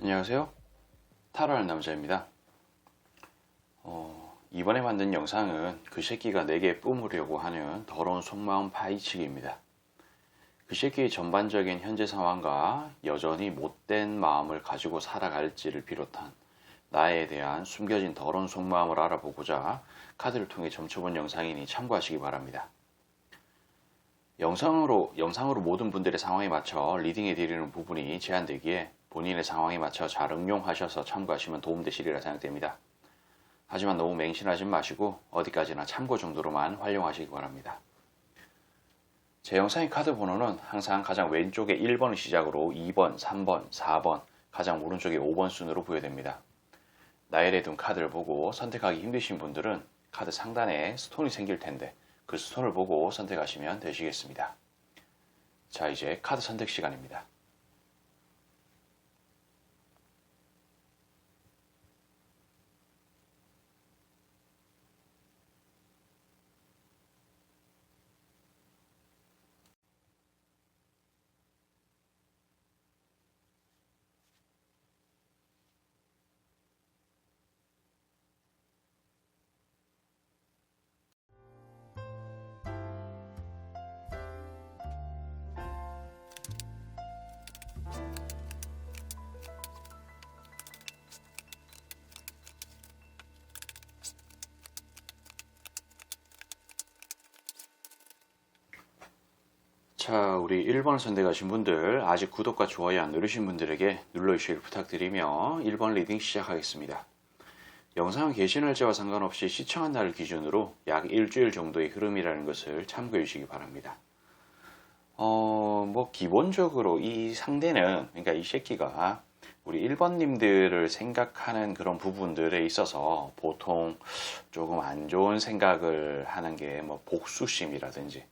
안녕하세요. 타로하는 남자입니다. 이번에 만든 영상은 그 새끼가 내게 뿜으려고 하는 더러운 속마음 파헤치기입니다. 그 새끼의 전반적인 현재 상황과 여전히 못된 마음을 가지고 살아갈지를 비롯한 나에 대한 숨겨진 더러운 속마음을 알아보고자 카드를 통해 점쳐본 영상이니 참고하시기 바랍니다. 영상으로 모든 분들의 상황에 맞춰 리딩해 드리는 부분이 제한되기에 본인의 상황에 맞춰 잘 응용하셔서 참고하시면 도움되시리라 생각됩니다. 하지만 너무 맹신하지 마시고 어디까지나 참고 정도로만 활용하시기 바랍니다. 제 영상의 카드 번호는 항상 가장 왼쪽에 1번을 시작으로 2번, 3번, 4번, 가장 오른쪽에 5번 순으로 부여됩니다. 나열해 둔 카드를 보고 선택하기 힘드신 분들은 카드 상단에 스톤이 생길 텐데 그 스톤을 보고 선택하시면 되시겠습니다. 자, 이제 카드 선택 시간입니다. 자, 우리 1번 선택하신 분들, 아직 구독과 좋아요 안 누르신 분들에게 눌러주시길 부탁드리며 1번 리딩 시작하겠습니다. 영상은 게시 날짜와 상관없이 시청한 날을 기준으로 약 일주일 정도의 흐름이라는 것을 참고해 주시기 바랍니다. 기본적으로 이 상대는, 그러니까 이 새끼가 우리 1번님들을 생각하는 그런 부분들에 있어서 보통 조금 안 좋은 생각을 하는 게 복수심이라든지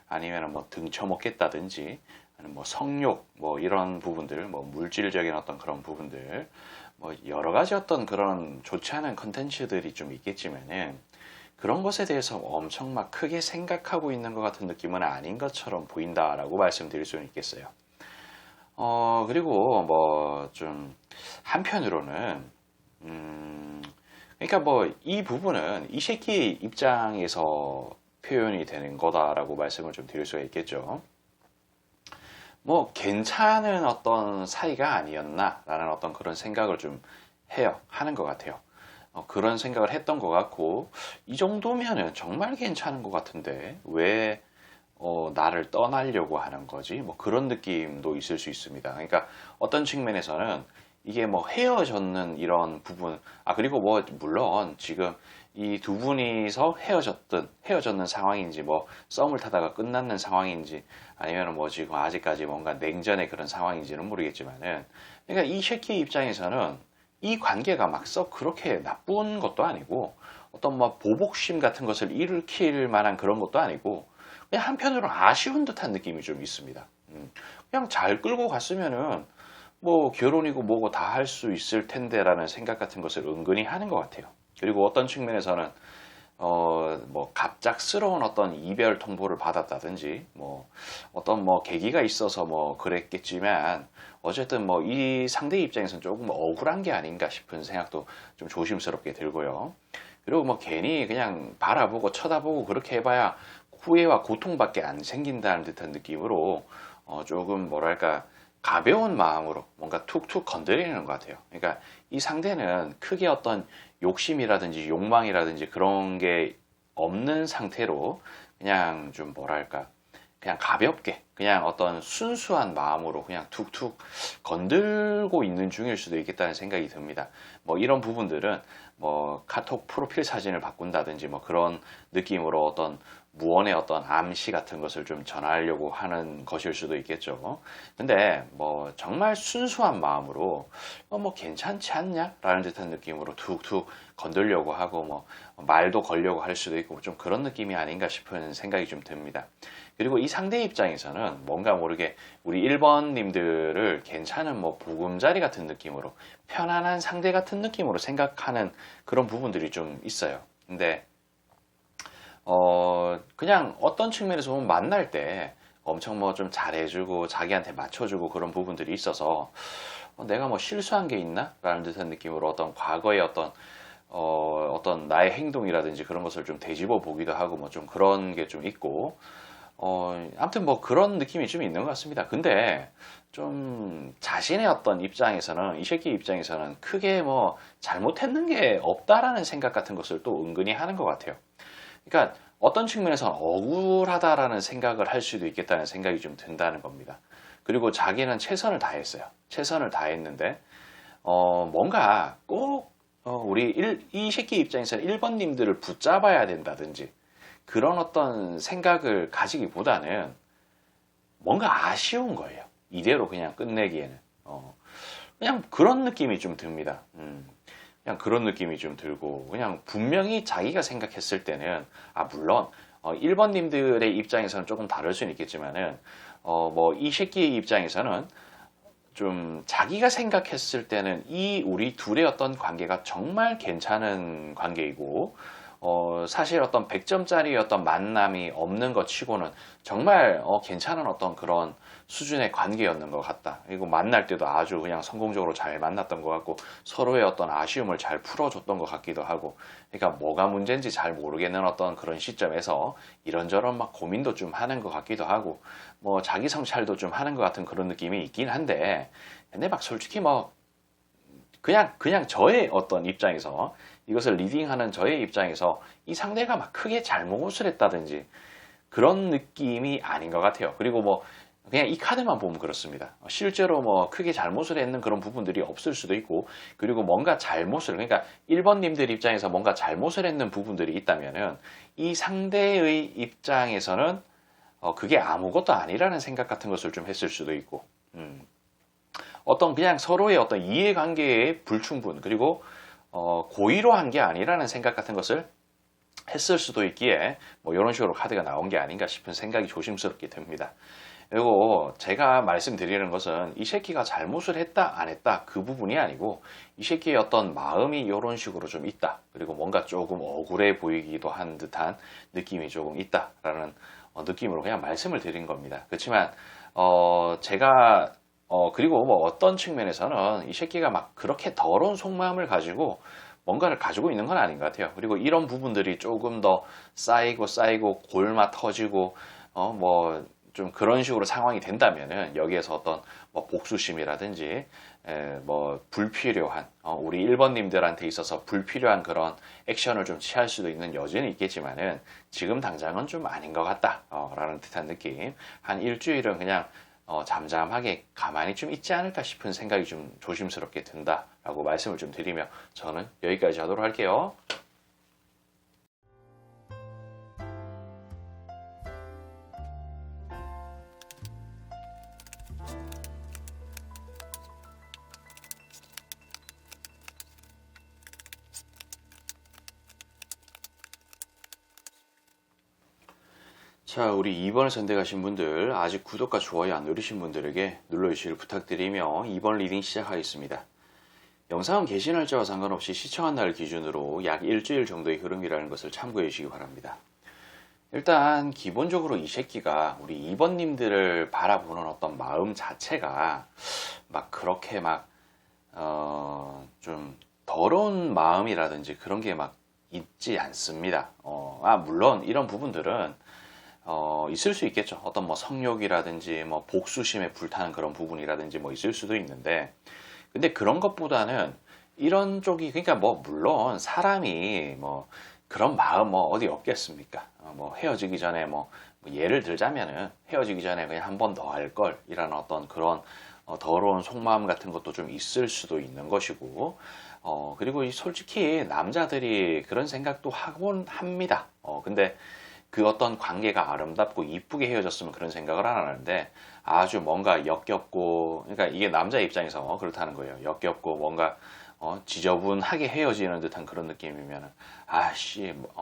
아니면 등쳐먹겠다든지 아니면 성욕 이런 부분들 물질적인 어떤 그런 부분들 여러 가지 어떤 그런 좋지 않은 컨텐츠들이 좀 있겠지만은 그런 것에 대해서 엄청 막 크게 생각하고 있는 것 같은 느낌은 아닌 것처럼 보인다라고 말씀드릴 수는 있겠어요. 그리고 좀 한편으로는 그러니까 이 부분은 이 새끼 입장에서 표현이 되는 거다라고 말씀을 좀 드릴 수가 있겠죠. 괜찮은 어떤 사이가 아니었나라는 어떤 그런 생각을 좀 하는 것 같아요. 그런 생각을 했던 것 같고, 이 정도면은 정말 괜찮은 것 같은데, 왜, 나를 떠나려고 하는 거지? 그런 느낌도 있을 수 있습니다. 그러니까 어떤 측면에서는 이게 헤어졌는 이런 부분, 그리고 물론 지금 이 두 분이서 헤어졌는 상황인지, 썸을 타다가 끝났는 상황인지, 아니면 지금 아직까지 뭔가 냉전의 그런 상황인지는 모르겠지만은, 그러니까 이 새끼 입장에서는 이 관계가 막 썩 그렇게 나쁜 것도 아니고, 어떤 보복심 같은 것을 일으킬 만한 그런 것도 아니고, 그냥 한편으로는 아쉬운 듯한 느낌이 좀 있습니다. 그냥 잘 끌고 갔으면은, 결혼이고 뭐고 다 할 수 있을 텐데라는 생각 같은 것을 은근히 하는 것 같아요. 그리고 어떤 측면에서는 갑작스러운 어떤 이별 통보를 받았다든지 어떤 계기가 있어서 그랬겠지만 어쨌든 이 상대 입장에서는 조금 억울한 게 아닌가 싶은 생각도 좀 조심스럽게 들고요. 그리고 괜히 그냥 바라보고 쳐다보고 그렇게 해봐야 후회와 고통밖에 안 생긴다는 듯한 느낌으로 조금 뭐랄까 가벼운 마음으로 뭔가 툭툭 건드리는 것 같아요. 그러니까 이 상대는 크게 어떤 욕심이라든지 욕망이라든지 그런 게 없는 상태로 그냥 좀 뭐랄까 그냥 가볍게 그냥 어떤 순수한 마음으로 그냥 툭툭 건들고 있는 중일 수도 있겠다는 생각이 듭니다. 이런 부분들은 카톡 프로필 사진을 바꾼다든지 그런 느낌으로 어떤 무언의 어떤 암시 같은 것을 좀 전하려고 하는 것일 수도 있겠죠. 근데 정말 순수한 마음으로 괜찮지 않냐? 라는 듯한 느낌으로 툭툭 건들려고 하고 말도 걸려고 할 수도 있고 좀 그런 느낌이 아닌가 싶은 생각이 좀 듭니다. 그리고 이 상대 입장에서는 뭔가 모르게 우리 1번님들을 괜찮은 보금자리 같은 느낌으로 편안한 상대 같은 느낌으로 생각하는 그런 부분들이 좀 있어요. 근데 그냥 어떤 측면에서 보면 만날 때 엄청 뭐 좀 잘해주고 자기한테 맞춰주고 그런 부분들이 있어서 내가 뭐 실수한 게 있나? 라는 듯한 느낌으로 어떤 과거의 어떤 나의 행동이라든지 그런 것을 좀 되짚어 보기도 하고 뭐 좀 그런 게 좀 있고, 아무튼 뭐 그런 느낌이 좀 있는 것 같습니다. 근데 좀 자신의 어떤 입장에서는, 이 새끼 입장에서는 크게 뭐 잘못했는 게 없다라는 생각 같은 것을 또 은근히 하는 것 같아요. 그러니까 어떤 측면에서는 억울하다라는 생각을 할 수도 있겠다는 생각이 좀 든다는 겁니다. 그리고 자기는 최선을 다했어요. 최선을 다했는데, 뭔가 꼭, 이 새끼 입장에서는 1번님들을 붙잡아야 된다든지, 그런 어떤 생각을 가지기보다는 뭔가 아쉬운 거예요. 이대로 그냥 끝내기에는. 그냥 그런 느낌이 좀 듭니다. 그냥 그런 느낌이 좀 들고, 그냥 분명히 자기가 생각했을 때는, 물론, 1번님들의 입장에서는 조금 다를 수는 있겠지만은, 뭐, 이 새끼의 입장에서는 좀 자기가 생각했을 때는 이 우리 둘의 어떤 관계가 정말 괜찮은 관계이고, 사실 어떤 100점짜리 어떤 만남이 없는 것 치고는 정말 괜찮은 어떤 그런 수준의 관계였는 것 같다. 그리고 만날 때도 아주 그냥 성공적으로 잘 만났던 것 같고 서로의 어떤 아쉬움을 잘 풀어줬던 것 같기도 하고, 그러니까 뭐가 문제인지 잘 모르겠는 어떤 그런 시점에서 이런저런 막 고민도 좀 하는 것 같기도 하고 뭐 자기 성찰도 좀 하는 것 같은 그런 느낌이 있긴 한데, 근데 막 솔직히 뭐 그냥 저의 어떤 입장에서, 이것을 리딩하는 저의 입장에서 이 상대가 막 크게 잘못을 했다든지 그런 느낌이 아닌 것 같아요. 그리고 뭐 그냥 이 카드만 보면 그렇습니다. 실제로 뭐 크게 잘못을 했는 그런 부분들이 없을 수도 있고, 그리고 뭔가 그러니까 1번님들 입장에서 뭔가 잘못을 했는 부분들이 있다면은 이 상대의 입장에서는 그게 아무것도 아니라는 생각 같은 것을 좀 했을 수도 있고, 어떤 그냥 서로의 어떤 이해관계의 불충분, 그리고 고의로 한 게 아니라는 생각 같은 것을 했을 수도 있기에 뭐 이런 식으로 카드가 나온 게 아닌가 싶은 생각이 조심스럽게 듭니다. 그리고 제가 말씀드리는 것은 이 새끼가 잘못을 했다 안 했다 그 부분이 아니고, 이 새끼의 어떤 마음이 이런 식으로 좀 있다, 그리고 뭔가 조금 억울해 보이기도 한 듯한 느낌이 조금 있다라는 느낌으로 그냥 말씀을 드린 겁니다. 그렇지만 제가 그리고 뭐 어떤 측면에서는 이 새끼가 막 그렇게 더러운 속마음을 가지고 뭔가를 가지고 있는 건 아닌 것 같아요. 그리고 이런 부분들이 조금 더 쌓이고 골마 터지고 뭐 좀 그런 식으로 상황이 된다면은 여기에서 어떤 뭐 복수심이라든지 뭐 불필요한 우리 1번님들한테 있어서 불필요한 그런 액션을 좀 취할 수도 있는 여지는 있겠지만은 지금 당장은 좀 아닌 것 같다 라는 듯한 느낌. 한 일주일은 그냥 잠잠하게 가만히 좀 있지 않을까 싶은 생각이 좀 조심스럽게 든다라고 말씀을 좀 드리며 저는 여기까지 하도록 할게요. 자, 우리 2번을 선택하신 분들, 아직 구독과 좋아요 안 누르신 분들에게 눌러주시길 부탁드리며 2번 리딩 시작하겠습니다. 영상은 게시 날짜와 상관없이 시청한 날 기준으로 약 일주일 정도의 흐름이라는 것을 참고해 주시기 바랍니다. 일단 기본적으로 이 새끼가 우리 2번님들을 바라보는 어떤 마음 자체가 막 그렇게 막 좀 더러운 마음이라든지 그런 게 막 있지 않습니다. 물론 이런 부분들은 있을 수 있겠죠. 어떤 뭐 성욕이라든지 뭐 복수심에 불타는 그런 부분이라든지 뭐 있을 수도 있는데, 근데 그런 것보다는 이런 쪽이, 그러니까 뭐 물론 사람이 뭐 그런 마음 뭐 어디 없겠습니까? 뭐 헤어지기 전에 뭐 예를 들자면은 헤어지기 전에 그냥 한 번 더 할 걸 이라는 어떤 그런 더러운 속마음 같은 것도 좀 있을 수도 있는 것이고, 그리고 솔직히 남자들이 그런 생각도 하곤 합니다. 근데 그 어떤 관계가 아름답고 이쁘게 헤어졌으면 그런 생각을 안 하는데, 아주 뭔가 역겹고, 그러니까 이게 남자 입장에서 그렇다는 거예요. 역겹고 뭔가 지저분하게 헤어지는 듯한 그런 느낌이면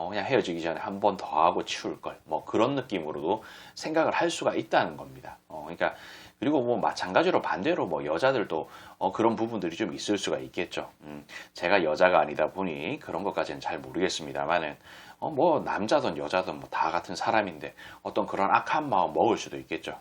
그냥 헤어지기 전에 한 번 더 하고 치울 걸, 뭐 그런 느낌으로도 생각을 할 수가 있다는 겁니다. 그러니까 그리고 뭐 마찬가지로 반대로 뭐 여자들도 그런 부분들이 좀 있을 수가 있겠죠. 제가 여자가 아니다 보니 그런 것까지는 잘 모르겠습니다만은 뭐 남자든 여자든 뭐 다 같은 사람인데 어떤 그런 악한 마음 먹을 수도 있겠죠.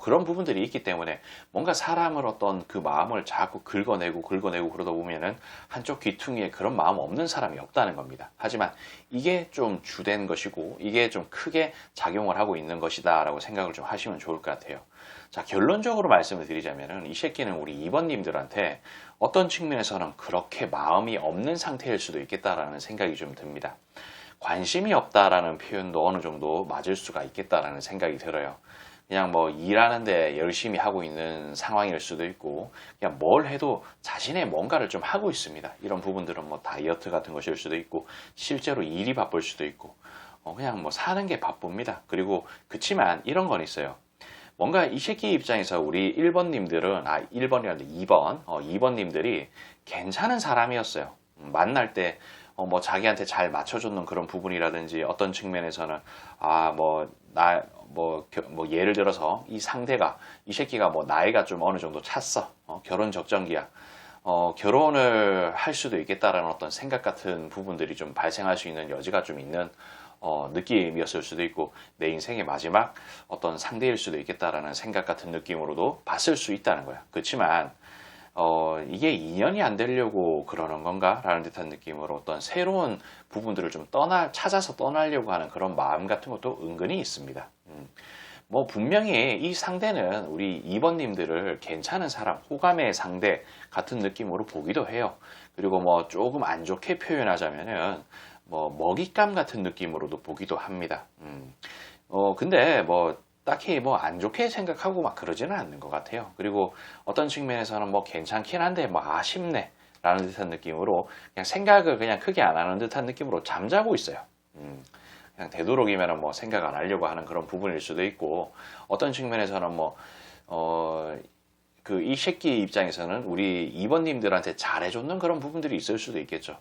그런 부분들이 있기 때문에 뭔가 사람을 어떤 그 마음을 자꾸 긁어내고 그러다 보면은 한쪽 귀퉁이에 그런 마음 없는 사람이 없다는 겁니다. 하지만 이게 좀 주된 것이고 이게 좀 크게 작용을 하고 있는 것이다라고 생각을 좀 하시면 좋을 것 같아요. 자, 결론적으로 말씀을 드리자면은 이 새끼는 우리 2번님들한테 어떤 측면에서는 그렇게 마음이 없는 상태일 수도 있겠다라는 생각이 좀 듭니다. 관심이 없다라는 표현도 어느 정도 맞을 수가 있겠다라는 생각이 들어요. 그냥 뭐 일하는데 열심히 하고 있는 상황일 수도 있고 그냥 뭘 해도 자신의 뭔가를 좀 하고 있습니다. 이런 부분들은 뭐 다이어트 같은 것일 수도 있고 실제로 일이 바쁠 수도 있고 그냥 뭐 사는 게 바쁩니다. 그리고 그치만 이런 건 있어요. 뭔가 이 새끼 입장에서 우리 1번님들은 1번이라는데 2번님들이 괜찮은 사람이었어요. 만날 때 뭐 자기한테 잘 맞춰주는 그런 부분이라든지 어떤 측면에서는 예를 들어서 이 상대가 이 새끼가 뭐 나이가 좀 어느 정도 찼어. 결혼 적정기야. 결혼을 할 수도 있겠다라는 어떤 생각 같은 부분들이 좀 발생할 수 있는 여지가 좀 있는 느낌이었을 수도 있고 내 인생의 마지막 어떤 상대일 수도 있겠다라는 생각 같은 느낌으로도 봤을 수 있다는 거야. 그렇지만 이게 인연이 안 되려고 그러는 건가? 라는 듯한 느낌으로 어떤 새로운 부분들을 좀 찾아서 떠나려고 하는 그런 마음 같은 것도 은근히 있습니다. 뭐 분명히 이 상대는 우리 2번님들을 괜찮은 사람, 호감의 상대 같은 느낌으로 보기도 해요. 그리고 뭐 조금 안 좋게 표현하자면은 뭐 먹잇감 같은 느낌으로도 보기도 합니다. 근데 뭐 딱히 뭐 안 좋게 생각하고 막 그러지는 않는 것 같아요. 그리고 어떤 측면에서는 뭐 괜찮긴 한데 뭐 아쉽네 라는 듯한 느낌으로 그냥 생각을 그냥 크게 안 하는 듯한 느낌으로 잠자고 있어요. 그냥 되도록이면 뭐 생각 안 하려고 하는 그런 부분일 수도 있고 어떤 측면에서는 이 새끼 입장에서는 우리 2번님들한테 잘해줬는 그런 부분들이 있을 수도 있겠죠.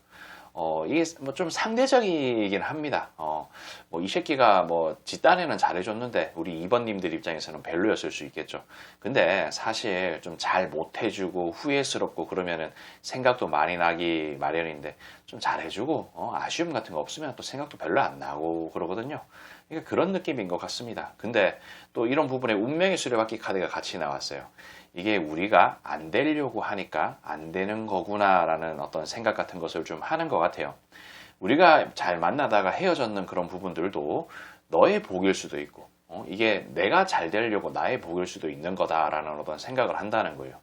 이게 뭐 좀 상대적이긴 합니다. 이 새끼가 지 딴에는 잘해줬는데 우리 2번님들 입장에서는 별로였을 수 있겠죠. 근데 사실 좀 잘 못해주고 후회스럽고 그러면은 생각도 많이 나기 마련인데 좀 잘해주고 아쉬움 같은 거 없으면 또 생각도 별로 안 나고 그러거든요. 그러니까 그런 느낌인 것 같습니다. 근데 또 이런 부분에 운명의 수레바퀴 카드가 같이 나왔어요. 이게 우리가 안 되려고 하니까 안 되는 거구나라는 어떤 생각 같은 것을 좀 하는 것 같아요. 우리가 잘 만나다가 헤어졌는 그런 부분들도 너의 복일 수도 있고, 이게 내가 잘 되려고 나의 복일 수도 있는 거다라는 어떤 생각을 한다는 거예요.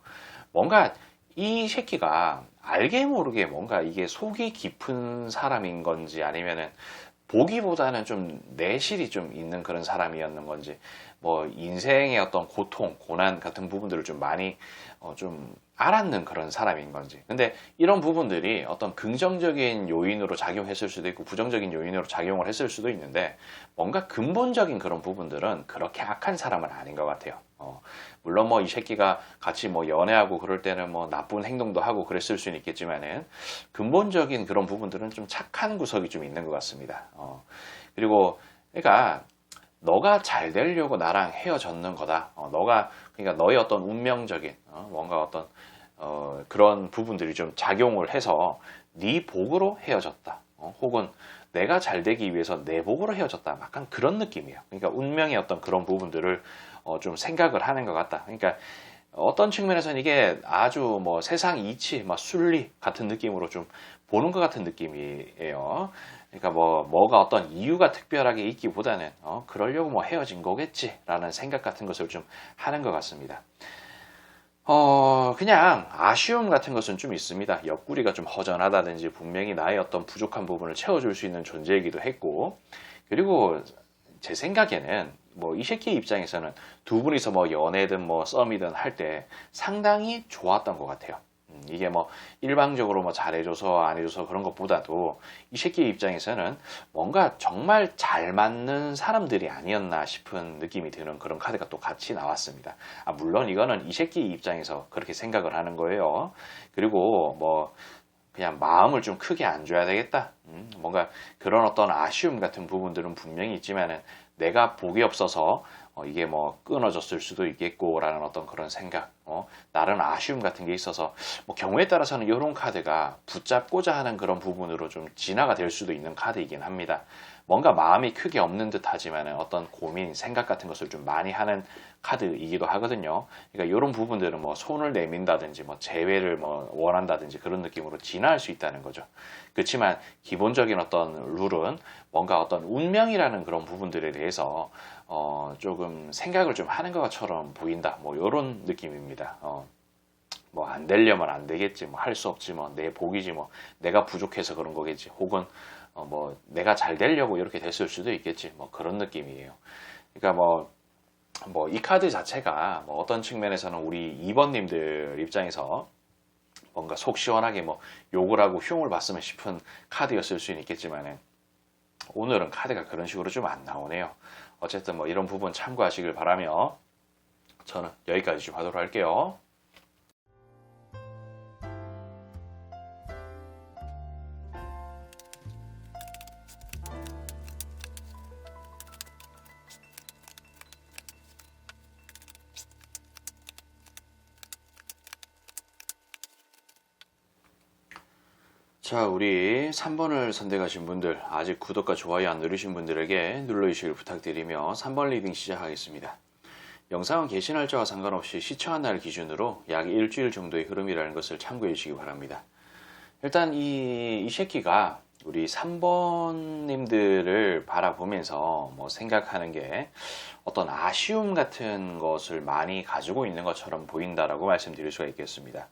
뭔가 이 새끼가 알게 모르게 뭔가 이게 속이 깊은 사람인 건지 아니면은 보기보다는 좀 내실이 좀 있는 그런 사람이었는 건지 인생의 어떤 고통, 고난 같은 부분들을 좀 많이 좀 알았는 그런 사람인 건지. 근데 이런 부분들이 어떤 긍정적인 요인으로 작용했을 수도 있고 부정적인 요인으로 작용을 했을 수도 있는데 뭔가 근본적인 그런 부분들은 그렇게 악한 사람은 아닌 것 같아요. 물론 이 새끼가 같이 연애하고 그럴 때는 나쁜 행동도 하고 그랬을 수는 있겠지만은 근본적인 그런 부분들은 좀 착한 구석이 좀 있는 것 같습니다. 그리고 그러니까 너가 잘 되려고 나랑 헤어졌는 거다. 그러니까 너의 어떤 운명적인 뭔가 어떤 그런 부분들이 좀 작용을 해서 네 복으로 헤어졌다. 혹은 내가 잘 되기 위해서 내 복으로 헤어졌다. 약간 그런 느낌이에요. 그러니까 운명의 어떤 그런 부분들을 좀 생각을 하는 것 같다. 그러니까 어떤 측면에서는 이게 아주 세상 이치, 순리 같은 느낌으로 좀 보는 것 같은 느낌이에요. 그러니까 뭐가 어떤 이유가 특별하게 있기보다는 그러려고 헤어진 거겠지라는 생각 같은 것을 좀 하는 것 같습니다. 그냥 아쉬움 같은 것은 좀 있습니다. 옆구리가 좀 허전하다든지 분명히 나의 어떤 부족한 부분을 채워줄 수 있는 존재이기도 했고, 그리고 제 생각에는 이 새끼 입장에서는 두 분이서 연애든 썸이든 할 때 상당히 좋았던 것 같아요. 이게 일방적으로 잘해줘서 안 해줘서 그런 것보다도 이 새끼 입장에서는 뭔가 정말 잘 맞는 사람들이 아니었나 싶은 느낌이 드는 그런 카드가 또 같이 나왔습니다. 물론 이거는 이 새끼 입장에서 그렇게 생각을 하는 거예요. 그리고 그냥 마음을 좀 크게 안 줘야 되겠다. 뭔가 그런 어떤 아쉬움 같은 부분들은 분명히 있지만은 내가 복이 없어서 이게 뭐 끊어졌을 수도 있겠고라는 어떤 그런 생각, 나른 아쉬움 같은 게 있어서 뭐 경우에 따라서는 이런 카드가 붙잡고자 하는 그런 부분으로 좀 진화가 될 수도 있는 카드이긴 합니다. 뭔가 마음이 크게 없는 듯 하지만 어떤 고민, 생각 같은 것을 좀 많이 하는 카드이기도 하거든요. 그러니까 이런 부분들은 뭐 손을 내민다든지 뭐 재회를 뭐 원한다든지 그런 느낌으로 진화할 수 있다는 거죠. 그렇지만 기본적인 어떤 룰은 뭔가 어떤 운명이라는 그런 부분들에 대해서 조금 생각을 좀 하는 것처럼 보인다. 뭐 이런 느낌입니다. 뭐 안 되려면 안 되겠지, 뭐 할 수 없지, 뭐 내 복이지, 뭐 내가 부족해서 그런 거겠지, 혹은 뭐 내가 잘 되려고 이렇게 됐을 수도 있겠지, 뭐 그런 느낌이에요. 그러니까 뭐 이 카드 자체가 뭐 어떤 측면에서는 우리 2번님들 입장에서 뭔가 속 시원하게 뭐 욕을 하고 흉을 봤으면 싶은 카드였을 수는 있겠지만 오늘은 카드가 그런 식으로 좀 안 나오네요. 어쨌든 뭐 이런 부분 참고하시길 바라며 저는 여기까지 좀 하도록 할게요. 자, 우리 3번을 선택하신 분들, 아직 구독과 좋아요 안 누르신 분들에게 눌러주시길 부탁드리며 3번 리딩 시작하겠습니다. 영상은 개시 날짜와 상관없이 시청한 날 기준으로 약 일주일 정도의 흐름이라는 것을 참고해 주시기 바랍니다. 일단 이 새끼가 우리 3번님들을 바라보면서 뭐 생각하는 게 어떤 아쉬움 같은 것을 많이 가지고 있는 것처럼 보인다라고 말씀드릴 수가 있겠습니다.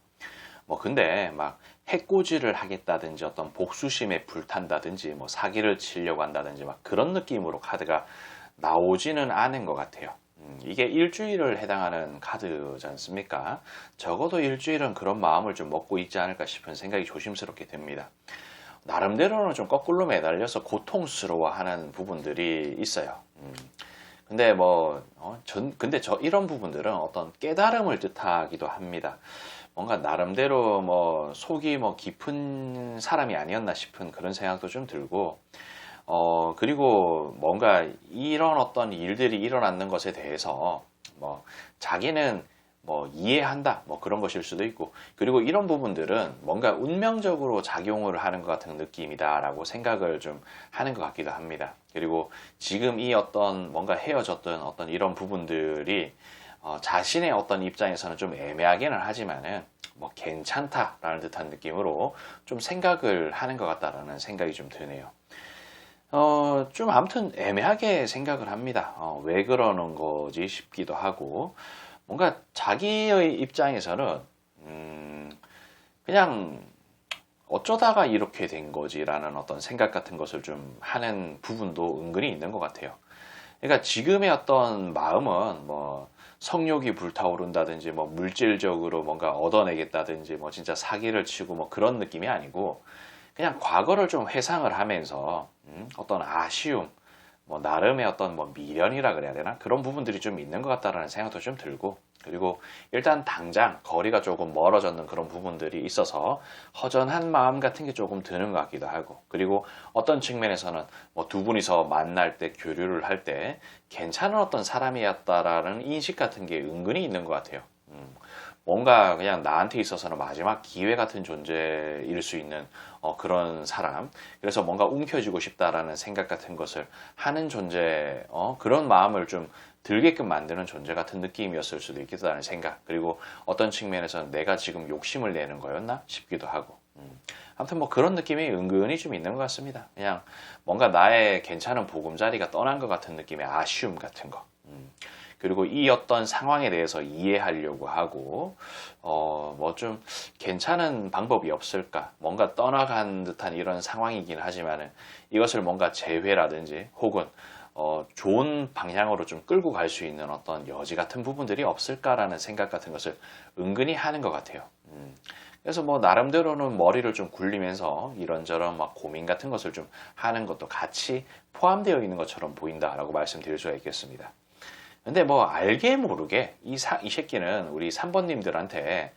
뭐 근데 막 해코지를 하겠다든지 어떤 복수심에 불탄다든지 뭐 사기를 치려고 한다든지 막 그런 느낌으로 카드가 나오지는 않은 것 같아요. 이게 일주일을 해당하는 카드지 않습니까? 적어도 일주일은 그런 마음을 좀 먹고 있지 않을까 싶은 생각이 조심스럽게 듭니다. 나름대로는 좀 거꾸로 매달려서 고통스러워하는 부분들이 있어요. 근데 근데 이런 부분들은 어떤 깨달음을 뜻하기도 합니다. 뭔가 나름대로 뭐 속이 뭐 깊은 사람이 아니었나 싶은 그런 생각도 좀 들고, 그리고 뭔가 이런 어떤 일들이 일어나는 것에 대해서 뭐 자기는 뭐 이해한다 뭐 그런 것일 수도 있고, 그리고 이런 부분들은 뭔가 운명적으로 작용을 하는 것 같은 느낌이다라고 생각을 좀 하는 것 같기도 합니다. 그리고 지금 이 어떤 뭔가 헤어졌던 어떤 이런 부분들이 자신의 어떤 입장에서는 좀 애매하기는 하지만은 뭐 괜찮다라는 듯한 느낌으로 좀 생각을 하는 것 같다라는 생각이 좀 드네요. 좀 아무튼 애매하게 생각을 합니다. 왜 그러는 거지 싶기도 하고, 뭔가 자기의 입장에서는 그냥 어쩌다가 이렇게 된 거지라는 어떤 생각 같은 것을 좀 하는 부분도 은근히 있는 것 같아요. 그러니까 지금의 어떤 마음은 뭐 성욕이 불타오른다든지 뭐 물질적으로 뭔가 얻어내겠다든지 뭐 진짜 사기를 치고 뭐 그런 느낌이 아니고, 그냥 과거를 좀 회상을 하면서 어떤 아쉬움, 뭐 나름의 어떤 뭐 미련이라 그래야 되나, 그런 부분들이 좀 있는 것 같다라는 생각도 좀 들고, 그리고 일단 당장 거리가 조금 멀어졌는 그런 부분들이 있어서 허전한 마음 같은 게 조금 드는 것 같기도 하고, 그리고 어떤 측면에서는 뭐 두 분이서 만날 때 교류를 할 때 괜찮은 어떤 사람이었다라는 인식 같은 게 은근히 있는 것 같아요. 뭔가 그냥 나한테 있어서는 마지막 기회 같은 존재일 수 있는 그런 사람, 그래서 뭔가 움켜쥐고 싶다라는 생각 같은 것을 하는 존재, 그런 마음을 좀 들게끔 만드는 존재 같은 느낌이었을 수도 있겠다는 생각, 그리고 어떤 측면에서는 내가 지금 욕심을 내는 거였나 싶기도 하고, 아무튼 뭐 그런 느낌이 은근히 좀 있는 것 같습니다. 그냥 뭔가 나의 괜찮은 보금자리가 떠난 것 같은 느낌의 아쉬움 같은 거. 그리고 이 어떤 상황에 대해서 이해하려고 하고, 뭐 좀 괜찮은 방법이 없을까? 뭔가 떠나간 듯한 이런 상황이긴 하지만은 이것을 뭔가 재회라든지 혹은 좋은 방향으로 좀 끌고 갈 수 있는 어떤 여지 같은 부분들이 없을까라는 생각 같은 것을 은근히 하는 것 같아요. 그래서 뭐 나름대로는 머리를 좀 굴리면서 이런저런 막 고민 같은 것을 좀 하는 것도 같이 포함되어 있는 것처럼 보인다라고 말씀드릴 수가 있겠습니다. 근데 뭐 알게 모르게 이 새끼는 우리 3번님들한테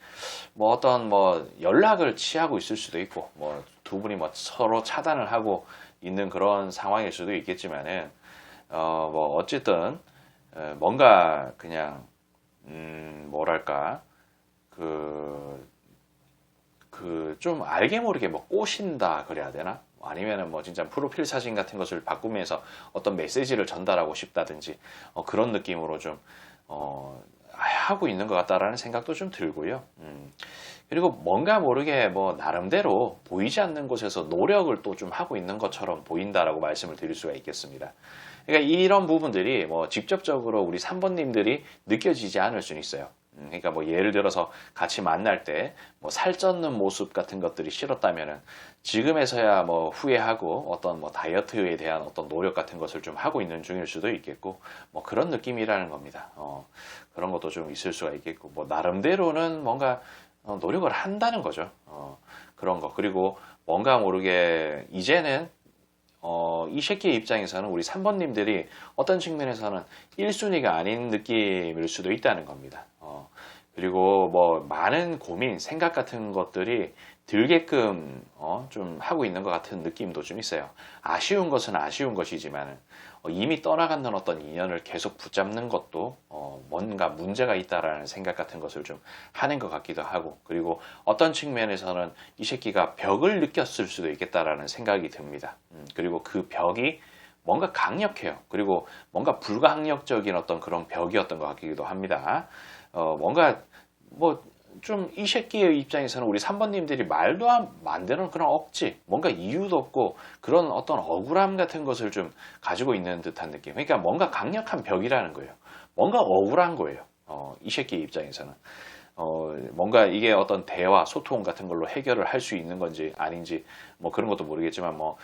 뭐 어떤 뭐 연락을 취하고 있을 수도 있고, 뭐 두 분이 뭐 서로 차단을 하고 있는 그런 상황일 수도 있겠지만은 뭐 어쨌든 뭔가 그냥 뭐랄까 좀 알게 모르게 뭐 꼬신다 그래야 되나? 아니면은 뭐 진짜 프로필 사진 같은 것을 바꾸면서 어떤 메시지를 전달하고 싶다든지 그런 느낌으로 좀 하고 있는 것 같다라는 생각도 좀 들고요. 그리고 뭔가 모르게 뭐 나름대로 보이지 않는 곳에서 노력을 또 좀 하고 있는 것처럼 보인다라고 말씀을 드릴 수가 있겠습니다. 그러니까 이런 부분들이 뭐 직접적으로 우리 3번님들이 느껴지지 않을 수는 있어요. 그러니까 뭐 예를 들어서 같이 만날 때 뭐 살쪘는 모습 같은 것들이 싫었다면은 지금에서야 뭐 후회하고 어떤 뭐 다이어트에 대한 어떤 노력 같은 것을 좀 하고 있는 중일 수도 있겠고 뭐 그런 느낌이라는 겁니다. 그런 것도 좀 있을 수가 있겠고 뭐 나름대로는 뭔가 노력을 한다는 거죠. 그런 거. 그리고 뭔가 모르게 이제는 이 새끼의 입장에서는 우리 3번님들이 어떤 측면에서는 1순위가 아닌 느낌일 수도 있다는 겁니다. 그리고 뭐 많은 고민, 생각 같은 것들이 들게끔 좀 하고 있는 것 같은 느낌도 좀 있어요. 아쉬운 것은 아쉬운 것이지만 이미 떠나가는 어떤 인연을 계속 붙잡는 것도 뭔가 문제가 있다라는 생각 같은 것을 좀 하는 것 같기도 하고 그리고 어떤 측면에서는 이 새끼가 벽을 느꼈을 수도 있겠다라는 생각이 듭니다. 그리고 그 벽이 뭔가 강력해요. 그리고 뭔가 불가항력적인 어떤 그런 벽이었던 것 같기도 합니다. 뭔가 뭐 좀 이 새끼의 입장에서는 우리 3번님들이 말도 안 되는 그런 억지, 뭔가 이유도 없고 그런 어떤 억울함 같은 것을 좀 가지고 있는 듯한 느낌. 그러니까 뭔가 강력한 벽이라는 거예요. 뭔가 억울한 거예요. 이 새끼의 입장에서는. 뭔가 이게 어떤 대화, 소통 같은 걸로 해결을 할 수 있는 건지 아닌지 뭐 그런 것도 모르겠지만 뭐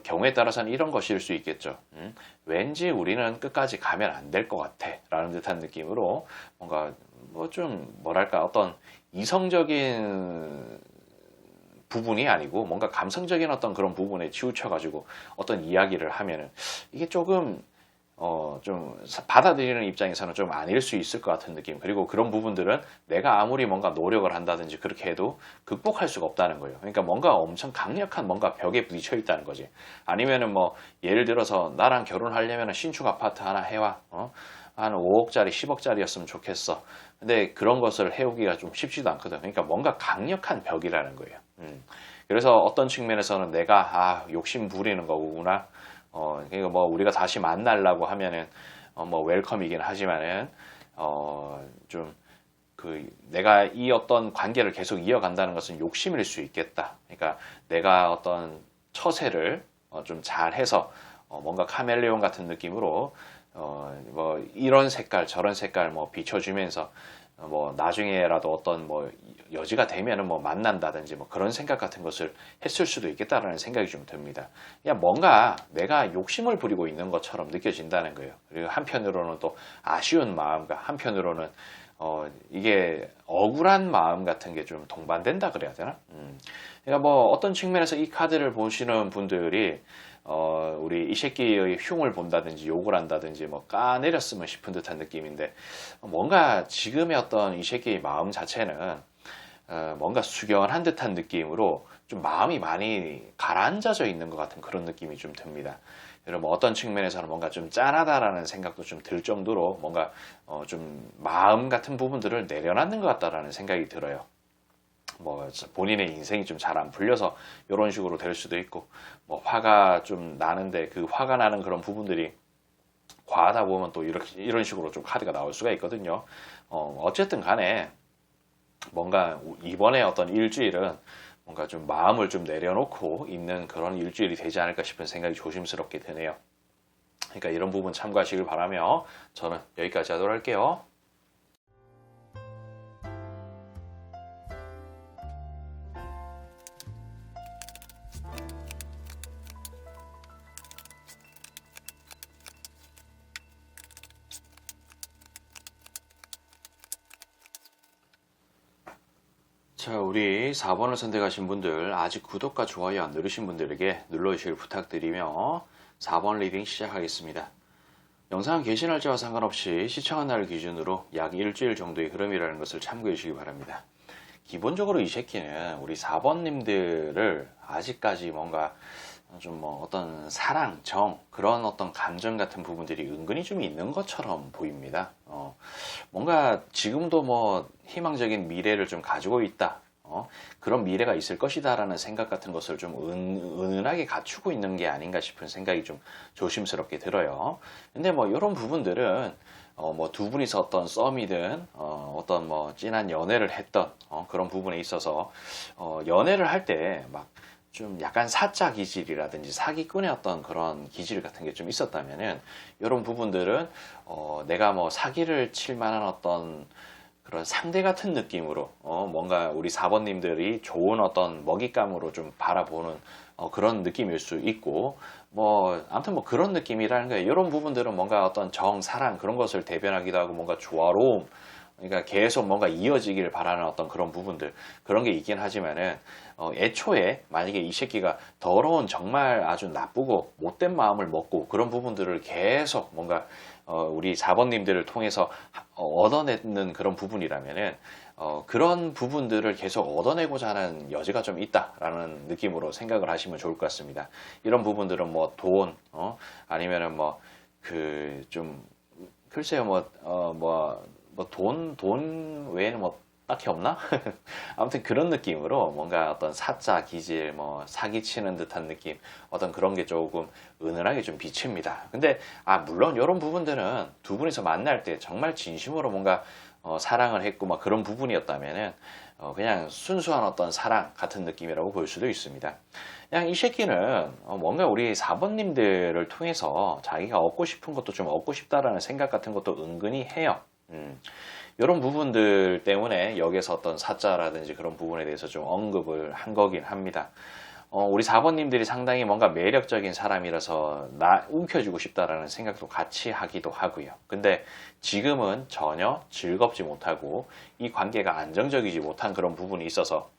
경우에 따라서는 이런 것일 수 있겠죠. 왠지 우리는 끝까지 가면 안 될 것 같아 라는 듯한 느낌으로 뭔가 뭐 좀 뭐랄까 어떤 이성적인 부분이 아니고 뭔가 감성적인 어떤 그런 부분에 치우쳐 가지고 어떤 이야기를 하면은 이게 조금 좀 받아들이는 입장에서는 좀 아닐 수 있을 것 같은 느낌. 그리고 그런 부분들은 내가 아무리 뭔가 노력을 한다든지 그렇게 해도 극복할 수가 없다는 거예요. 그러니까 뭔가 엄청 강력한 뭔가 벽에 부딪혀 있다는 거지. 아니면은 뭐 예를 들어서 나랑 결혼하려면 신축 아파트 하나 해와. 한 5억짜리, 10억짜리였으면 좋겠어. 근데 그런 것을 해오기가 좀 쉽지도 않거든. 그러니까 뭔가 강력한 벽이라는 거예요. 그래서 어떤 측면에서는 내가 욕심 부리는 거구나. 그러니까 뭐 우리가 다시 만나려고 하면은 뭐 웰컴이긴 하지만은 좀 내가 이 어떤 관계를 계속 이어간다는 것은 욕심일 수 있겠다. 그러니까 내가 어떤 처세를 좀 잘해서 뭔가 카멜레온 같은 느낌으로 뭐 이런 색깔 저런 색깔 뭐 비춰주면서 뭐 나중에라도 어떤 뭐 여지가 되면은 뭐 만난다든지 뭐 그런 생각 같은 것을 했을 수도 있겠다라는 생각이 좀 듭니다. 그냥 뭔가 내가 욕심을 부리고 있는 것처럼 느껴진다는 거예요. 그리고 한편으로는 또 아쉬운 마음과 한편으로는 이게 억울한 마음 같은 게 좀 동반된다 그래야 되나? 그러니까 뭐 어떤 측면에서 이 카드를 보시는 분들이 우리 이 새끼의 흉을 본다든지 욕을 한다든지 뭐 까내렸으면 싶은 듯한 느낌인데 뭔가 지금의 어떤 이 새끼의 마음 자체는 뭔가 숙연한 듯한 느낌으로 좀 마음이 많이 가라앉아져 있는 것 같은 그런 느낌이 좀 듭니다. 여러분 어떤 측면에서는 뭔가 좀 짠하다라는 생각도 좀 들 정도로 뭔가 좀 마음 같은 부분들을 내려놨는 것 같다라는 생각이 들어요. 뭐 본인의 인생이 좀 잘 안 풀려서 이런 식으로 될 수도 있고 뭐 화가 좀 나는데 그 화가 나는 그런 부분들이 과하다 보면 또 이런 식으로 좀 카드가 나올 수가 있거든요. 어쨌든 간에 뭔가 이번에 어떤 일주일은 뭔가 좀 마음을 좀 내려놓고 있는 그런 일주일이 되지 않을까 싶은 생각이 조심스럽게 드네요. 그러니까 이런 부분 참고하시길 바라며 저는 여기까지 하도록 할게요. 자, 우리 4번을 선택하신 분들 아직 구독과 좋아요 안 누르신 분들에게 눌러주시길 부탁드리며 4번 리딩 시작하겠습니다. 영상 게시 날짜와 상관없이 시청한 날 기준으로 약 일주일 정도의 흐름이라는 것을 참고해 주시기 바랍니다. 기본적으로 이 새끼는 우리 4번님들을 아직까지 뭔가 좀 뭐 어떤 사랑, 정, 그런 어떤 감정 같은 부분들이 은근히 좀 있는 것처럼 보입니다. 뭔가 지금도 뭐 희망적인 미래를 좀 가지고 있다. 그런 미래가 있을 것이다라는 생각 같은 것을 좀 은은하게 갖추고 있는 게 아닌가 싶은 생각이 좀 조심스럽게 들어요. 근데 뭐 이런 부분들은 뭐 두 분이서 어떤 썸이든 어떤 뭐 진한 연애를 했던 그런 부분에 있어서 연애를 할 때 막 좀 약간 사짜 기질이라든지 사기꾼의 어떤 그런 기질 같은 게 좀 있었다면은 이런 부분들은 내가 뭐 사기를 칠 만한 어떤 그런 상대 같은 느낌으로 뭔가 우리 사번님들이 좋은 어떤 먹잇감으로 좀 바라보는 그런 느낌일 수 있고 뭐 아무튼 뭐 그런 느낌이라는 거예요. 이런 부분들은 뭔가 어떤 정, 사랑 그런 것을 대변하기도 하고 뭔가 조화로움 그러니까 계속 뭔가 이어지기를 바라는 어떤 그런 부분들 그런 게 있긴 하지만은 애초에 만약에 이 새끼가 더러운 정말 아주 나쁘고 못된 마음을 먹고 그런 부분들을 계속 뭔가 우리 4번님들을 통해서 얻어내는 그런 부분이라면은 그런 부분들을 계속 얻어내고자 하는 여지가 좀 있다라는 느낌으로 생각을 하시면 좋을 것 같습니다. 이런 부분들은 뭐 돈, 아니면은 뭐 그 좀 글쎄요 뭐 돈 외에는 뭐 딱히 없나? 아무튼 그런 느낌으로 뭔가 어떤 사짜 기질, 뭐 사기치는 듯한 느낌, 어떤 그런 게 조금 은은하게 좀 비칩니다. 근데 물론 이런 부분들은 두 분이서 만날 때 정말 진심으로 뭔가 사랑을 했고 막 그런 부분이었다면은 그냥 순수한 어떤 사랑 같은 느낌이라고 볼 수도 있습니다. 그냥 이 새끼는 뭔가 우리 4번님들을 통해서 자기가 얻고 싶은 것도 좀 얻고 싶다라는 생각 같은 것도 은근히 해요. 이런 부분들 때문에 여기서 어떤 사자라든지 그런 부분에 대해서 좀 언급을 한 거긴 합니다. 우리 4번님들이 상당히 뭔가 매력적인 사람이라서 나 움켜쥐고 싶다라는 생각도 같이 하기도 하고요. 근데 지금은 전혀 즐겁지 못하고 이 관계가 안정적이지 못한 그런 부분이 있어서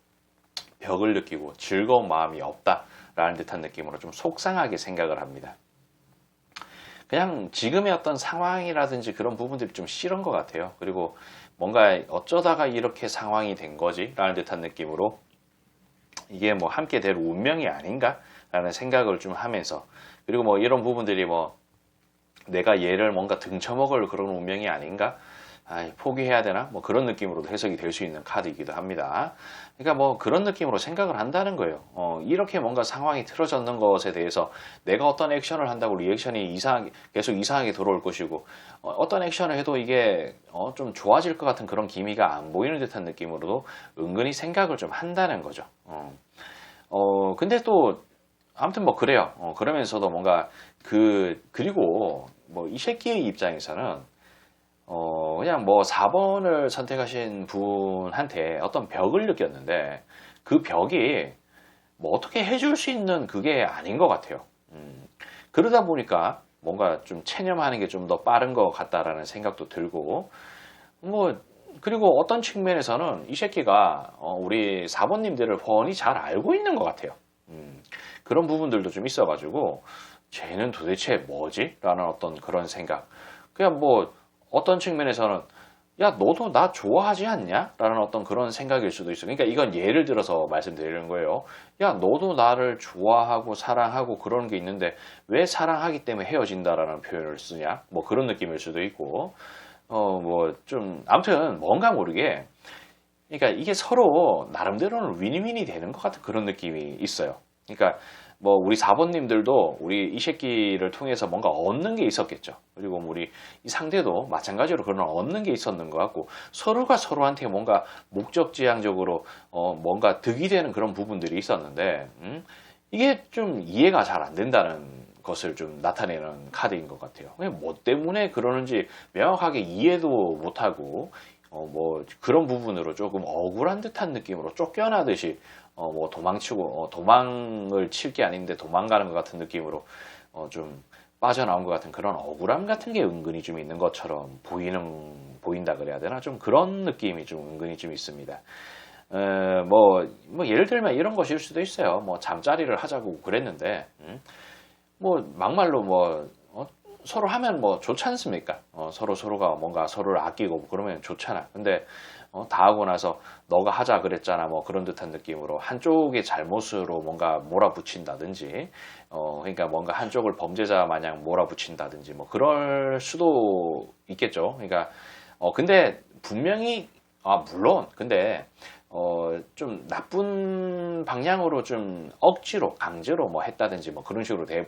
벽을 느끼고 즐거운 마음이 없다라는 듯한 느낌으로 좀 속상하게 생각을 합니다. 그냥 지금의 어떤 상황이라든지 그런 부분들이 좀 싫은 것 같아요. 그리고 뭔가 어쩌다가 이렇게 상황이 된 거지? 라는 듯한 느낌으로 이게 뭐 함께 될 운명이 아닌가? 라는 생각을 좀 하면서 그리고 뭐 이런 부분들이 뭐 내가 얘를 뭔가 등쳐먹을 그런 운명이 아닌가? 포기해야 되나? 뭐 그런 느낌으로도 해석이 될 수 있는 카드이기도 합니다. 그러니까 뭐 그런 느낌으로 생각을 한다는 거예요. 이렇게 뭔가 상황이 틀어졌는 것에 대해서 내가 어떤 액션을 한다고 리액션이 계속 이상하게 들어올 것이고, 어떤 액션을 해도 이게 좀 좋아질 것 같은 그런 기미가 안 보이는 듯한 느낌으로도 은근히 생각을 좀 한다는 거죠. 근데 또 아무튼 뭐 그래요. 그러면서도 뭔가 그리고 뭐 이 새끼의 입장에서는 그냥 뭐 4번을 선택하신 분한테 어떤 벽을 느꼈는데 그 벽이 뭐 어떻게 해줄 수 있는 그게 아닌 것 같아요. 그러다 보니까 뭔가 좀 체념하는 게 좀 더 빠른 것 같다라는 생각도 들고 뭐 그리고 어떤 측면에서는 이 새끼가 우리 4번님들을 훤히 잘 알고 있는 것 같아요. 그런 부분들도 좀 있어가지고 쟤는 도대체 뭐지? 라는 어떤 그런 생각. 그냥 뭐 어떤 측면에서는 야 너도 나 좋아하지 않냐? 라는 어떤 그런 생각일 수도 있어. 그러니까 이건 예를 들어서 말씀드리는 거예요. 야 너도 나를 좋아하고 사랑하고 그런 게 있는데 왜 사랑하기 때문에 헤어진다라는 표현을 쓰냐? 뭐 그런 느낌일 수도 있고 뭐 좀 아무튼 뭔가 모르게 그러니까 이게 서로 나름대로는 윈윈이 되는 것 같은 그런 느낌이 있어요. 그러니까 뭐 우리 4번님들도 우리 이 새끼를 통해서 뭔가 얻는 게 있었겠죠. 그리고 우리 이 상대도 마찬가지로 그런 얻는 게 있었는 것 같고 서로가 서로한테 뭔가 목적지향적으로 뭔가 득이 되는 그런 부분들이 있었는데 이게 좀 이해가 잘 안 된다는 것을 좀 나타내는 카드인 것 같아요. 뭐 때문에 그러는지 명확하게 이해도 못하고 뭐 그런 부분으로 조금 억울한 듯한 느낌으로 쫓겨나듯이 뭐 도망치고 도망을 칠 게 아닌데 도망가는 것 같은 느낌으로 좀 빠져나온 것 같은 그런 억울함 같은 게 은근히 좀 있는 것처럼 보인다 그래야 되나 좀 그런 느낌이 좀 은근히 좀 있습니다. 뭐 예를 들면 이런 것일 수도 있어요. 뭐 잠자리를 하자고 그랬는데 뭐 막말로 뭐 서로 하면 뭐 좋지 않습니까? 서로가 뭔가 서로를 아끼고 그러면 좋잖아. 근데 다 하고 나서 너가 하자 그랬잖아 뭐 그런 듯한 느낌으로 한쪽의 잘못으로 뭔가 몰아붙인다든지 그러니까 뭔가 한쪽을 범죄자 마냥 몰아붙인다든지 뭐 그럴 수도 있겠죠. 그러니까 근데 분명히 물론 근데 좀 나쁜 방향으로 좀 억지로 강제로 뭐 했다든지 뭐 그런 식으로 돼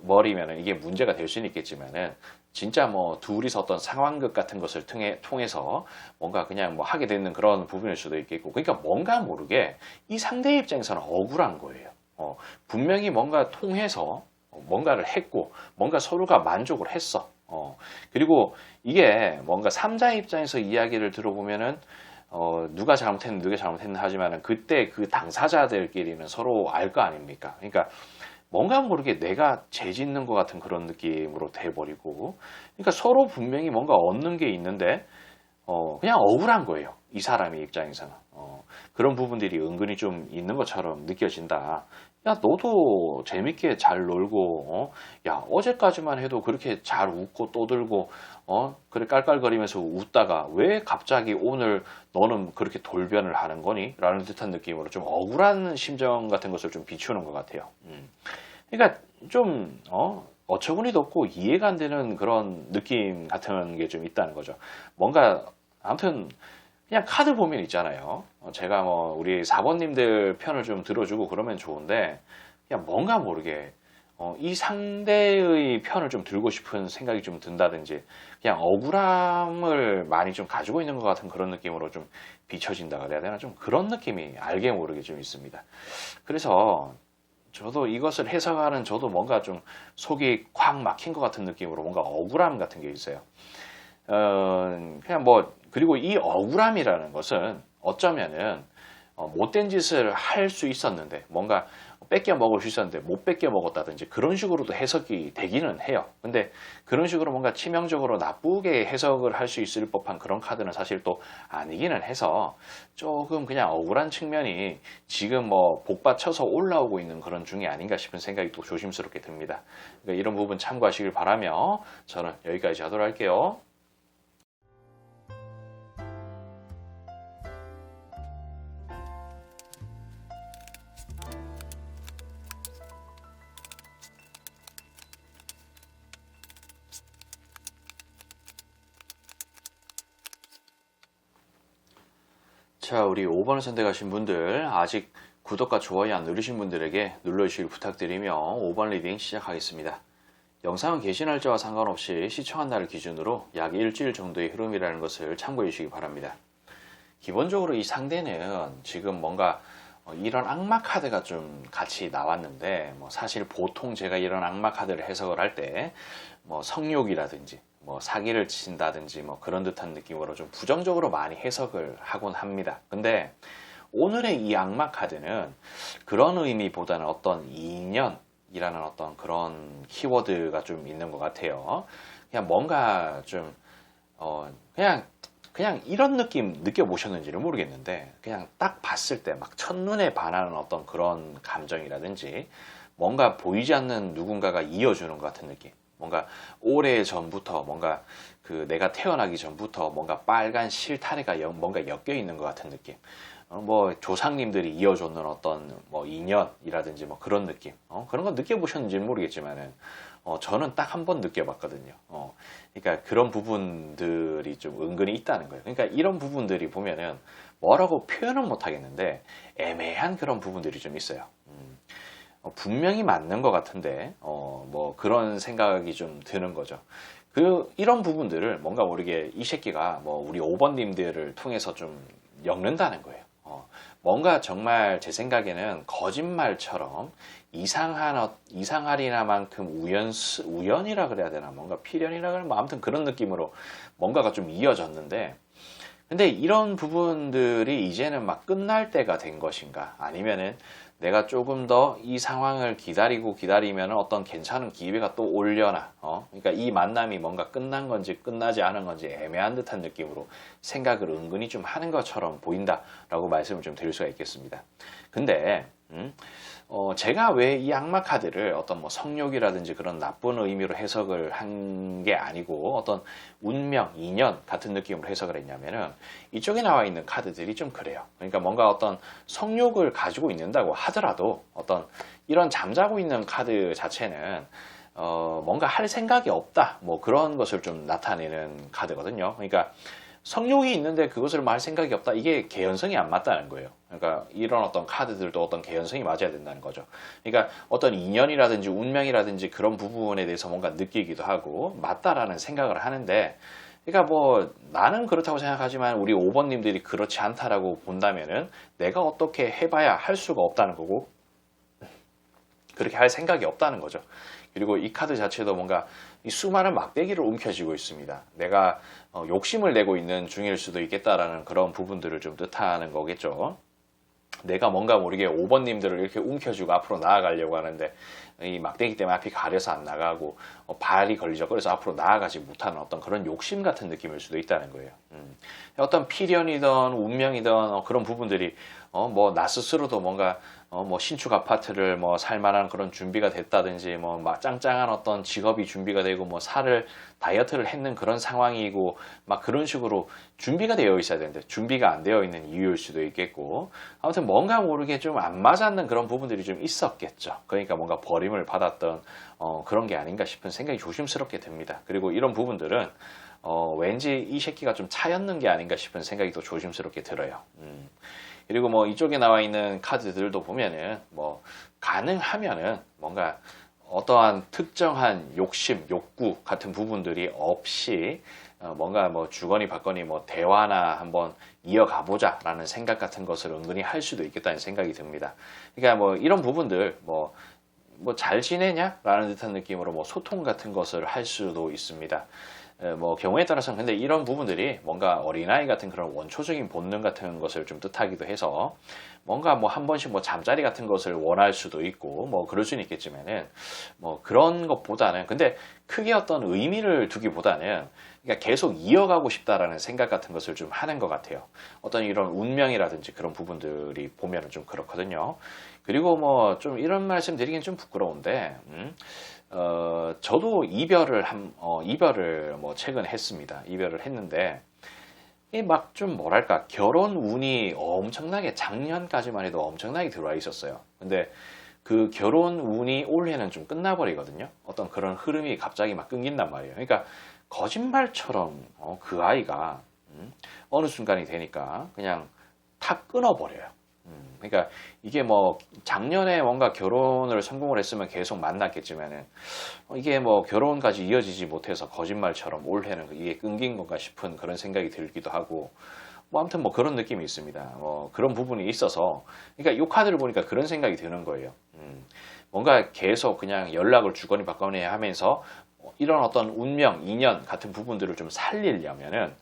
버리면은 이게 문제가 될 수는 있겠지만은 진짜 뭐 둘이서 어떤 상황극 같은 것을 통해서 뭔가 그냥 뭐 하게 되는 그런 부분일 수도 있겠고 그러니까 뭔가 모르게 이 상대 입장에서는 억울한 거예요. 분명히 뭔가 통해서 뭔가를 했고 뭔가 서로가 만족을 했어. 그리고 이게 뭔가 3자 입장에서 이야기를 들어보면은 누가 잘못했는 누가 잘못했는 하지만은 그때 그 당사자들끼리는 서로 알 거 아닙니까? 그러니까 뭔가 모르게 내가 죄 짓는 것 같은 그런 느낌으로 돼버리고 그러니까 서로 분명히 뭔가 얻는 게 있는데 그냥 억울한 거예요. 이 사람의 입장에서는 그런 부분들이 은근히 좀 있는 것처럼 느껴진다. 야 너도 재밌게 잘 놀고 야 어제까지만 해도 그렇게 잘 웃고 떠들고 그래 깔깔거리면서 웃다가 왜 갑자기 오늘 너는 그렇게 돌변을 하는 거니? 라는 듯한 느낌으로 좀 억울한 심정 같은 것을 좀 비추는 것 같아요. 그러니까 좀 어처구니도 없고 이해가 안 되는 그런 느낌 같은 게 좀 있다는 거죠. 뭔가 아무튼 그냥 카드 보면 있잖아요. 제가 뭐 우리 사번님들 편을 좀 들어주고 그러면 좋은데 그냥 뭔가 모르게 이 상대의 편을 좀 들고 싶은 생각이 좀 든다든지 그냥 억울함을 많이 좀 가지고 있는 것 같은 그런 느낌으로 좀 비춰진다 그래야 되나 좀 그런 느낌이 알게 모르게 좀 있습니다. 그래서 저도 이것을 해석하는 저도 뭔가 좀 속이 콱 막힌 것 같은 느낌으로 뭔가 억울함 같은 게 있어요. 그냥 뭐 그리고 이 억울함이라는 것은 어쩌면은 못된 짓을 할 수 있었는데 뭔가 뺏겨 먹을 수 있었는데 못 뺏겨 먹었다든지 그런 식으로도 해석이 되기는 해요. 근데 그런 식으로 뭔가 치명적으로 나쁘게 해석을 할 수 있을 법한 그런 카드는 사실 또 아니기는 해서 조금 그냥 억울한 측면이 지금 뭐 복받쳐서 올라오고 있는 그런 중이 아닌가 싶은 생각이 또 조심스럽게 듭니다. 그러니까 이런 부분 참고하시길 바라며 저는 여기까지 하도록 할게요. 자, 우리 5번을 선택하신 분들 아직 구독과 좋아요 안 누르신 분들에게 눌러주시길 부탁드리며 5번 리딩 시작하겠습니다. 영상은 게시 날짜와 상관없이 시청한 날을 기준으로 약 일주일 정도의 흐름이라는 것을 참고해 주시기 바랍니다. 기본적으로 이 상대는 지금 뭔가 이런 악마 카드가 좀 같이 나왔는데 뭐 사실 보통 제가 이런 악마 카드를 해석을 할 때 뭐 성욕이라든지 뭐 사기를 친다든지 뭐 그런 듯한 느낌으로 좀 부정적으로 많이 해석을 하곤 합니다. 근데 오늘의 이 악마 카드는 그런 의미보다는 어떤 인연이라는 어떤 그런 키워드가 좀 있는 것 같아요. 그냥 뭔가 좀 그냥 이런 느낌 느껴보셨는지는 모르겠는데 그냥 딱 봤을 때 막 첫눈에 반하는 어떤 그런 감정이라든지 뭔가 보이지 않는 누군가가 이어주는 것 같은 느낌 뭔가 오래 전부터 뭔가 그 내가 태어나기 전부터 뭔가 빨간 실타래가 뭔가 엮여 있는 것 같은 느낌 뭐 조상님들이 이어줬는 어떤 뭐 인연이라든지 뭐 그런 느낌 그런 거 느껴보셨는지는 모르겠지만은 저는 딱 한 번 느껴봤거든요. 그러니까 그런 부분들이 좀 은근히 있다는 거예요. 그러니까 이런 부분들이 보면은 뭐라고 표현은 못 하겠는데 애매한 그런 부분들이 좀 있어요. 분명히 맞는 것 같은데 뭐 그런 생각이 좀 드는 거죠. 이런 부분들을 뭔가 모르게 이 새끼가 뭐 우리 5번님들을 통해서 좀 엮는다는 거예요. 뭔가 정말 제 생각에는 거짓말처럼 이상하리나만큼 우연이라 그래야 되나 뭔가 필연이라 그러면 뭐 아무튼 그런 느낌으로 뭔가가 좀 이어졌는데 근데 이런 부분들이 이제는 막 끝날 때가 된 것인가 아니면은 내가 조금 더 이 상황을 기다리면 어떤 괜찮은 기회가 또 올려나 그러니까 이 만남이 뭔가 끝난 건지 끝나지 않은 건지 애매한 듯한 느낌으로 생각을 은근히 좀 하는 것처럼 보인다라고 말씀을 좀 드릴 수가 있겠습니다. 근데 제가 왜 이 악마 카드를 어떤 뭐 성욕이라든지 그런 나쁜 의미로 해석을 한 게 아니고 어떤 운명, 인연 같은 느낌으로 해석을 했냐면은 이쪽에 나와 있는 카드들이 좀 그래요. 그러니까 뭔가 어떤 성욕을 가지고 있는다고 하더라도 어떤 이런 잠자고 있는 카드 자체는 뭔가 할 생각이 없다. 뭐 그런 것을 좀 나타내는 카드거든요. 그러니까 성욕이 있는데 그것을 말 생각이 없다. 이게 개연성이 안 맞다는 거예요. 그러니까 이런 어떤 카드들도 어떤 개연성이 맞아야 된다는 거죠. 그러니까 어떤 인연이라든지 운명이라든지 그런 부분에 대해서 뭔가 느끼기도 하고 맞다라는 생각을 하는데, 그러니까 뭐 나는 그렇다고 생각하지만 우리 5번님들이 그렇지 않다라고 본다면은 내가 어떻게 해봐야 할 수가 없다는 거고 그렇게 할 생각이 없다는 거죠. 그리고 이 카드 자체도 뭔가 이 수많은 막대기를 움켜쥐고 있습니다. 내가 욕심을 내고 있는 중일 수도 있겠다라는 그런 부분들을 좀 뜻하는 거겠죠. 내가 뭔가 모르게 5번님들을 이렇게 움켜쥐고 앞으로 나아가려고 하는데 이 막대기 때문에 앞이 가려서 안 나가고 발이 걸리죠. 그래서 앞으로 나아가지 못하는 어떤 그런 욕심 같은 느낌일 수도 있다는 거예요. 어떤 필연이든 운명이든 그런 부분들이 뭐 나 스스로도 뭔가 뭐 신축 아파트를 뭐 살만한 그런 준비가 됐다든지 뭐 막 짱짱한 어떤 직업이 준비가 되고 뭐 살을 다이어트를 했는 그런 상황이고 막 그런 식으로 준비가 되어 있어야 되는데 준비가 안 되어 있는 이유일 수도 있겠고, 아무튼 뭔가 모르게 좀 안 맞았는 그런 부분들이 좀 있었겠죠. 그러니까 뭔가 버림을 받았던 그런 게 아닌가 싶은 생각이 조심스럽게 듭니다. 그리고 이런 부분들은 왠지 이 새끼가 좀 차였는 게 아닌가 싶은 생각이 또 조심스럽게 들어요. 그리고 뭐 이쪽에 나와 있는 카드들도 보면은 뭐 가능하면은 뭔가 어떠한 특정한 욕심, 욕구 같은 부분들이 없이 뭔가 뭐 주거니 받거니 뭐 대화나 한번 이어가 보자라는 생각 같은 것을 은근히 할 수도 있겠다는 생각이 듭니다. 그러니까 뭐 이런 부분들 뭐 잘 지내냐라는 듯한 느낌으로 뭐 소통 같은 것을 할 수도 있습니다. 뭐 경우에 따라서는 근데 이런 부분들이 뭔가 어린아이 같은 그런 원초적인 본능 같은 것을 좀 뜻하기도 해서 뭔가 뭐 한 번씩 뭐 잠자리 같은 것을 원할 수도 있고 뭐 그럴 수는 있겠지만은 뭐 그런 것보다는, 근데 크게 어떤 의미를 두기보다는 그러니까 계속 이어가고 싶다라는 생각 같은 것을 좀 하는 것 같아요. 어떤 이런 운명이라든지 그런 부분들이 보면은 좀 그렇거든요. 그리고 뭐 좀 이런 말씀 드리긴 좀 부끄러운데, 저도 이별을 뭐 최근에 했습니다. 이별을 했는데, 이 막 좀 뭐랄까, 결혼 운이 엄청나게 작년까지만 해도 엄청나게 들어와 있었어요. 근데 그 결혼 운이 올해는 좀 끝나버리거든요. 어떤 그런 흐름이 갑자기 막 끊긴단 말이에요. 그러니까 거짓말처럼 그 아이가 어느 순간이 되니까 그냥 탁 끊어버려요. 그러니까 이게 뭐 작년에 뭔가 결혼을 성공을 했으면 계속 만났겠지만은 이게 뭐 결혼까지 이어지지 못해서 거짓말처럼 올해는 이게 끊긴 건가 싶은 그런 생각이 들기도 하고, 뭐 아무튼 뭐 그런 느낌이 있습니다. 뭐 그런 부분이 있어서 그러니까 이 카드를 보니까 그런 생각이 드는 거예요. 뭔가 계속 그냥 연락을 주거니 받거니 하면서 이런 어떤 운명, 인연 같은 부분들을 좀 살리려면은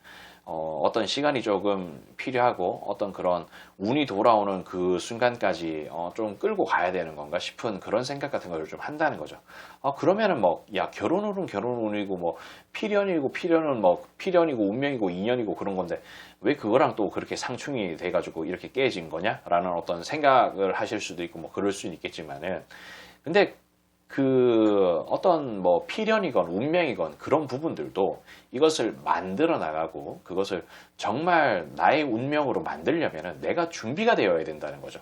어떤 시간이 조금 필요하고 어떤 그런 운이 돌아오는 그 순간까지 좀 끌고 가야 되는 건가 싶은 그런 생각 같은 걸 좀 한다는 거죠. 그러면은 뭐, 야, 결혼운은 결혼운이고 뭐, 필연은 뭐, 필연이고 운명이고 인연이고 그런 건데 왜 그거랑 또 그렇게 상충이 돼가지고 이렇게 깨진 거냐? 라는 어떤 생각을 하실 수도 있고 뭐, 그럴 수는 있겠지만은, 근데 그 어떤 뭐 필연이건 운명이건 그런 부분들도 이것을 만들어 나가고 그것을 정말 나의 운명으로 만들려면은 내가 준비가 되어야 된다는 거죠.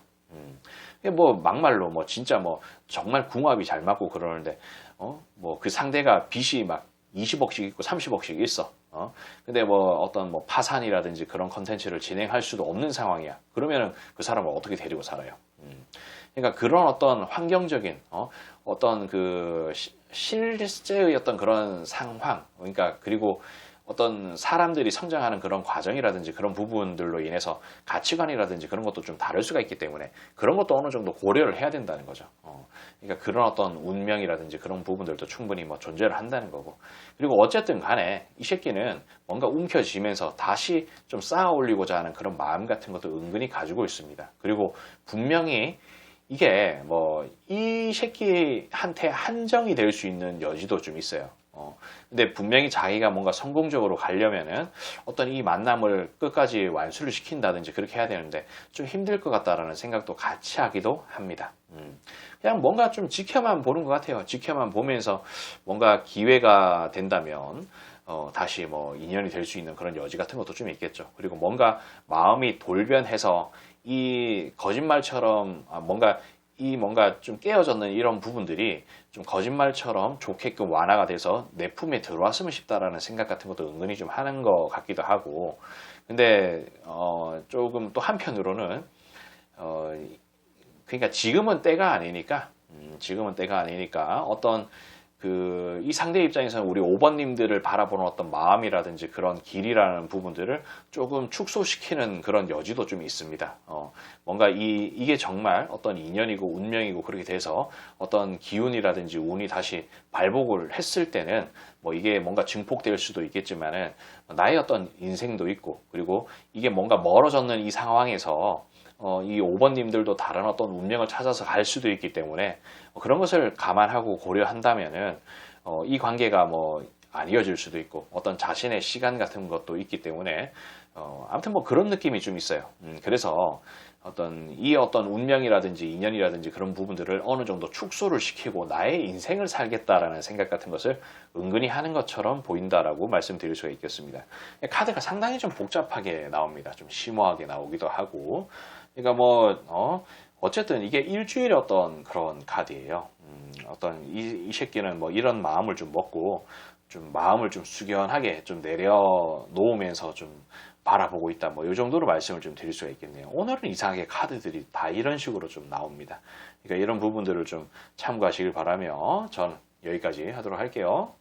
뭐 막말로 뭐 진짜 뭐 정말 궁합이 잘 맞고 그러는데 뭐 그 상대가 빚이 막 20억씩 있고 30억씩 있어. 근데 뭐 어떤 뭐 파산이라든지 그런 컨텐츠를 진행할 수도 없는 상황이야. 그러면은 그 사람을 어떻게 데리고 살아요? 그러니까 그런 어떤 환경적인 어떤 그 실제의 어떤 그런 상황, 그러니까 그리고 어떤 사람들이 성장하는 그런 과정이라든지 그런 부분들로 인해서 가치관이라든지 그런 것도 좀 다를 수가 있기 때문에 그런 것도 어느 정도 고려를 해야 된다는 거죠. 그러니까 그런 어떤 운명이라든지 그런 부분들도 충분히 뭐 존재를 한다는 거고, 그리고 어쨌든 간에 이 새끼는 뭔가 움켜쥐면서 다시 좀 쌓아 올리고자 하는 그런 마음 같은 것도 은근히 가지고 있습니다. 그리고 분명히 이게 뭐 이 새끼한테 한정이 될 수 있는 여지도 좀 있어요. 근데 분명히 자기가 뭔가 성공적으로 가려면은 어떤 이 만남을 끝까지 완수를 시킨다든지 그렇게 해야 되는데 좀 힘들 것 같다라는 생각도 같이 하기도 합니다. 그냥 뭔가 좀 지켜만 보는 것 같아요. 지켜만 보면서 뭔가 기회가 된다면 다시 뭐 인연이 될 수 있는 그런 여지 같은 것도 좀 있겠죠. 그리고 뭔가 마음이 돌변해서 이 거짓말처럼 뭔가 좀 깨어졌는 이런 부분들이 좀 거짓말처럼 좋게끔 완화가 돼서 내 품에 들어왔으면 싶다라는 생각 같은 것도 은근히 좀 하는 것 같기도 하고. 근데 조금 또 한편으로는 어, 그러니까 지금은 때가 아니니까 어떤 이 상대 입장에서는 우리 5번님들을 바라보는 어떤 마음이라든지 그런 길이라는 부분들을 조금 축소시키는 그런 여지도 좀 있습니다. 뭔가 이게 정말 어떤 인연이고 운명이고 그렇게 돼서 어떤 기운이라든지 운이 다시 발복을 했을 때는 뭐 이게 뭔가 증폭될 수도 있겠지만은 나의 어떤 인생도 있고 그리고 이게 뭔가 멀어졌는 이 상황에서 이 5번님들도 다른 어떤 운명을 찾아서 갈 수도 있기 때문에 그런 것을 감안하고 고려한다면은 이 관계가 뭐 안 이어질 수도 있고 어떤 자신의 시간 같은 것도 있기 때문에 아무튼 뭐 그런 느낌이 좀 있어요. 그래서 어떤 운명이라든지 인연이라든지 그런 부분들을 어느 정도 축소를 시키고 나의 인생을 살겠다라는 생각 같은 것을 은근히 하는 것처럼 보인다라고 말씀드릴 수가 있겠습니다. 카드가 상당히 좀 복잡하게 나옵니다. 좀 심오하게 나오기도 하고. 그러니까 어쨌든 이게 일주일의 어떤 그런 카드예요. 어떤 이 새끼는 뭐 이런 마음을 좀 먹고 좀 마음을 좀 숙연하게 좀 내려놓으면서 좀 바라보고 있다. 뭐 이 정도로 말씀을 좀 드릴 수가 있겠네요. 오늘은 이상하게 카드들이 다 이런 식으로 좀 나옵니다. 그러니까 이런 부분들을 좀 참고하시길 바라며 저는 여기까지 하도록 할게요.